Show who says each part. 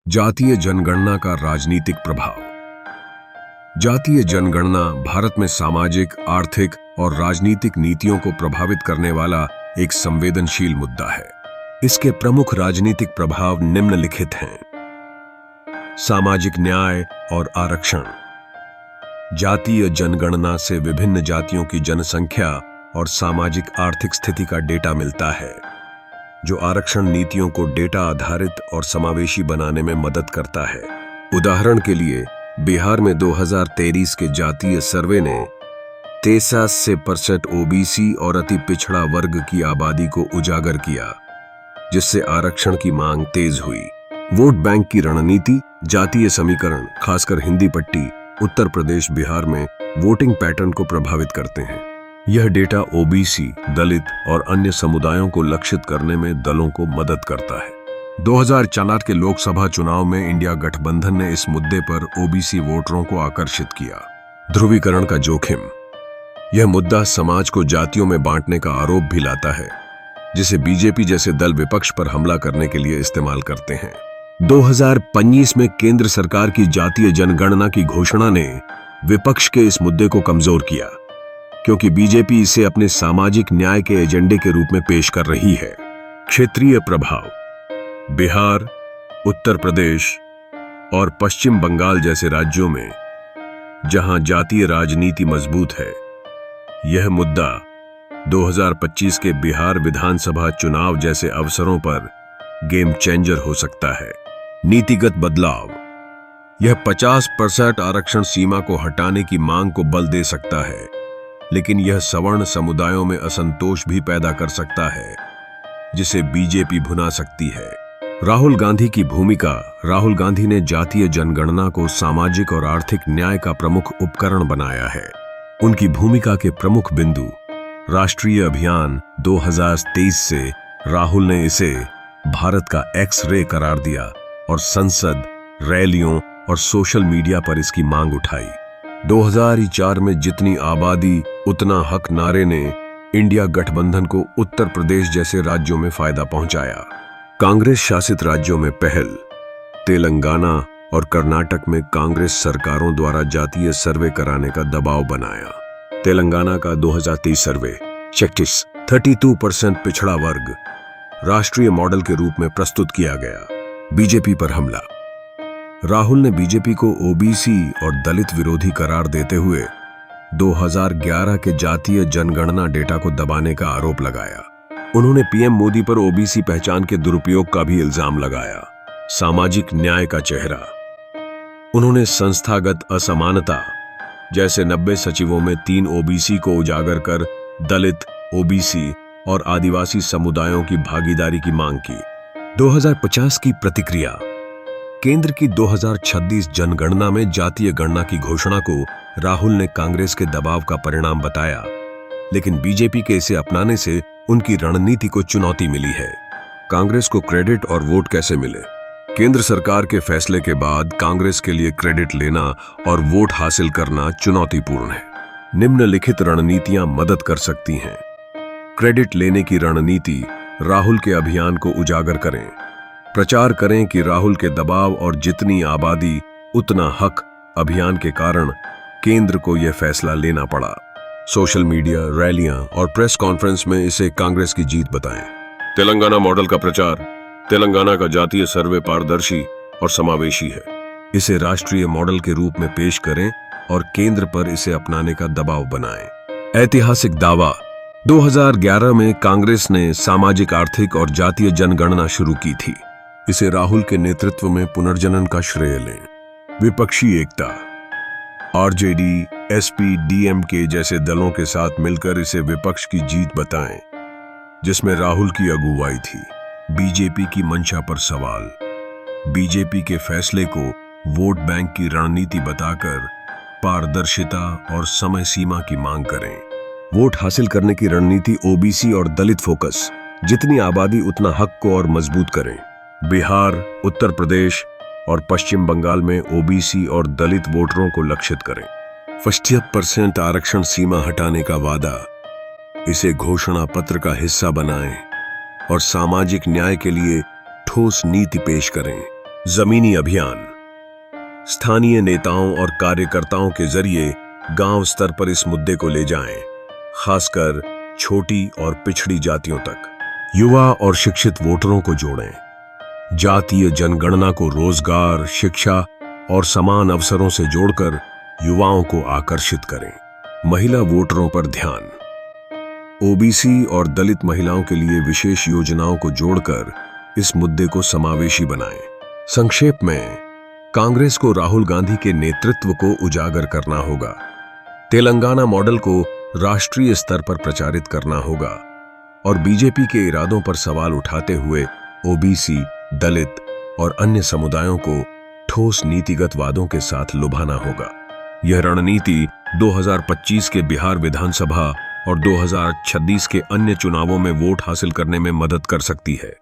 Speaker 1: जातीय जनगणना का राजनीतिक प्रभाव। जातीय जनगणना भारत में सामाजिक, आर्थिक और राजनीतिक नीतियों को प्रभावित करने वाला एक संवेदनशील मुद्दा है। इसके प्रमुख राजनीतिक प्रभाव निम्नलिखित हैं। सामाजिक न्याय और आरक्षण। जातीय जनगणना से विभिन्न जातियों की जनसंख्या और सामाजिक आर्थिक स्थिति का डेटा मिलता है, जो आरक्षण नीतियों को डेटा आधारित और समावेशी बनाने में मदद करता है। उदाहरण के लिए, बिहार में 2023 के जातीय सर्वे ने 63% ओबीसी और अति पिछड़ा वर्ग की आबादी को उजागर किया, जिससे आरक्षण की मांग तेज हुई। वोट बैंक की रणनीति। जातीय समीकरण, खासकर हिंदी पट्टी, उत्तर प्रदेश, बिहार में वोटिंग पैटर्न को प्रभावित करते हैं। यह डेटा ओबीसी, दलित और अन्य समुदायों को लक्षित करने में दलों को मदद करता है। 2004 के लोकसभा चुनाव में इंडिया गठबंधन ने इस मुद्दे पर ओबीसी वोटरों को आकर्षित किया। ध्रुवीकरण का जोखिम। यह मुद्दा समाज को जातियों में बांटने का आरोप भी लाता है, जिसे बीजेपी जैसे दल विपक्ष पर हमला करने के लिए इस्तेमाल करते हैं। 2025 में केंद्र सरकार की जातीय जनगणना की घोषणा ने विपक्ष के इस मुद्दे को कमजोर किया, क्योंकि बीजेपी इसे अपने सामाजिक न्याय के एजेंडे के रूप में पेश कर रही है। क्षेत्रीय प्रभाव। बिहार, उत्तर प्रदेश और पश्चिम बंगाल जैसे राज्यों में, जहां जातीय राजनीति मजबूत है, यह मुद्दा 2025 के बिहार विधानसभा चुनाव जैसे अवसरों पर गेम चेंजर हो सकता है। नीतिगत बदलाव। यह 50% आरक्षण सीमा को हटाने की मांग को बल दे सकता है, लेकिन यह सवर्ण समुदायों में असंतोष भी पैदा कर सकता है, जिसे बीजेपी भुना सकती है। राहुल गांधी की भूमिका। राहुल गांधी ने जातीय जनगणना को सामाजिक और आर्थिक न्याय का प्रमुख उपकरण बनाया है। उनकी भूमिका के प्रमुख बिंदु। राष्ट्रीय अभियान 2023 से राहुल ने इसे भारत का एक्स-रे करार दिया और संसद, रैलियों और सोशल मीडिया पर इसकी मांग उठाई। 2004 में जितनी आबादी उतना हक नारे ने इंडिया गठबंधन को उत्तर प्रदेश जैसे राज्यों में फायदा पहुंचाया। कांग्रेस शासित राज्यों में पहल। तेलंगाना और कर्नाटक में कांग्रेस सरकारों द्वारा जातीय सर्वे कराने का दबाव बनाया। तेलंगाना का 2023 सर्वे 32% पिछड़ा वर्ग राष्ट्रीय मॉडल के रूप में प्रस्तुत किया गया। बीजेपी पर हमला। राहुल ने बीजेपी को ओबीसी और दलित विरोधी करार देते हुए 2011 के जातीय जनगणना डेटा को दबाने का आरोप लगाया। उन्होंने पीएम मोदी पर ओबीसी पहचान के दुरुपयोग का भी इल्जाम लगाया। सामाजिक न्याय का चेहरा। उन्होंने संस्थागत असमानता, जैसे 90 सचिवों में 3 ओबीसी को उजागर कर दलित, ओबीसी और आदिवासी समुदायों की भागीदारी की मांग की। 2050 की प्रतिक्रिया। केंद्र की 2026 जनगणना में जातीय गणना की घोषणा को राहुल ने कांग्रेस के दबाव का परिणाम बताया, लेकिन बीजेपी के इसे अपनाने से उनकी रणनीति को चुनौती मिली है। कांग्रेस को क्रेडिट और वोट कैसे मिले? केंद्र सरकार के फैसले के बाद कांग्रेस के लिए क्रेडिट लेना और वोट हासिल करना चुनौतीपूर्ण है। निम्नलिखित रणनीतियां मदद कर सकती हैं। क्रेडिट लेने की रणनीति। राहुल के अभियान को उजागर करें। प्रचार करें कि राहुल के दबाव और जितनी आबादी उतना हक अभियान के कारण केंद्र को यह फैसला लेना पड़ा। सोशल मीडिया, रैलियां और प्रेस कॉन्फ्रेंस में इसे कांग्रेस की जीत बताएं। तेलंगाना मॉडल का प्रचार। तेलंगाना का जातीय सर्वे पारदर्शी और समावेशी है। इसे राष्ट्रीय मॉडल के रूप में पेश करें और केंद्र पर इसे अपनाने का दबाव बनाएं। ऐतिहासिक दावा। 2011 में कांग्रेस ने सामाजिक, आर्थिक और जातीय जनगणना शुरू की थी। इसे राहुल के नेतृत्व में पुनर्जनन का श्रेय लें। विपक्षी एकता। आरजेडी, एसपी, डीएमके जैसे दलों के साथ मिलकर इसे विपक्ष की जीत बताएं, जिसमें राहुल की अगुवाई थी। बीजेपी की मंशा पर सवाल। बीजेपी के फैसले को वोट बैंक की रणनीति बताकर पारदर्शिता और समय सीमा की मांग करें। वोट हासिल करने की रणनीति। ओबीसी और दलित फोकस। जितनी आबादी उतना हक को और मजबूत करें। बिहार, उत्तर प्रदेश और पश्चिम बंगाल में ओबीसी और दलित वोटरों को लक्षित करें। 50% आरक्षण सीमा हटाने का वादा। इसे घोषणा पत्र का हिस्सा बनाएं और सामाजिक न्याय के लिए ठोस नीति पेश करें। जमीनी अभियान। स्थानीय नेताओं और कार्यकर्ताओं के जरिए गांव स्तर पर इस मुद्दे को ले जाएं, खासकर छोटी और पिछड़ी जातियों तक। युवा और शिक्षित वोटरों को जोड़ें। जातीय जनगणना को रोजगार, शिक्षा और समान अवसरों से जोड़कर युवाओं को आकर्षित करें। महिला वोटरों पर ध्यान। ओबीसी और दलित महिलाओं के लिए विशेष योजनाओं को जोड़कर इस मुद्दे को समावेशी बनाएं। संक्षेप में, कांग्रेस को राहुल गांधी के नेतृत्व को उजागर करना होगा, तेलंगाना मॉडल को राष्ट्रीय स्तर पर प्रचारित करना होगा और बीजेपी के इरादों पर सवाल उठाते हुए ओबीसी, दलित और अन्य समुदायों को ठोस नीतिगत वादों के साथ लुभाना होगा। यह रणनीति 2025 के बिहार विधानसभा और 2026 के अन्य चुनावों में वोट हासिल करने में मदद कर सकती है।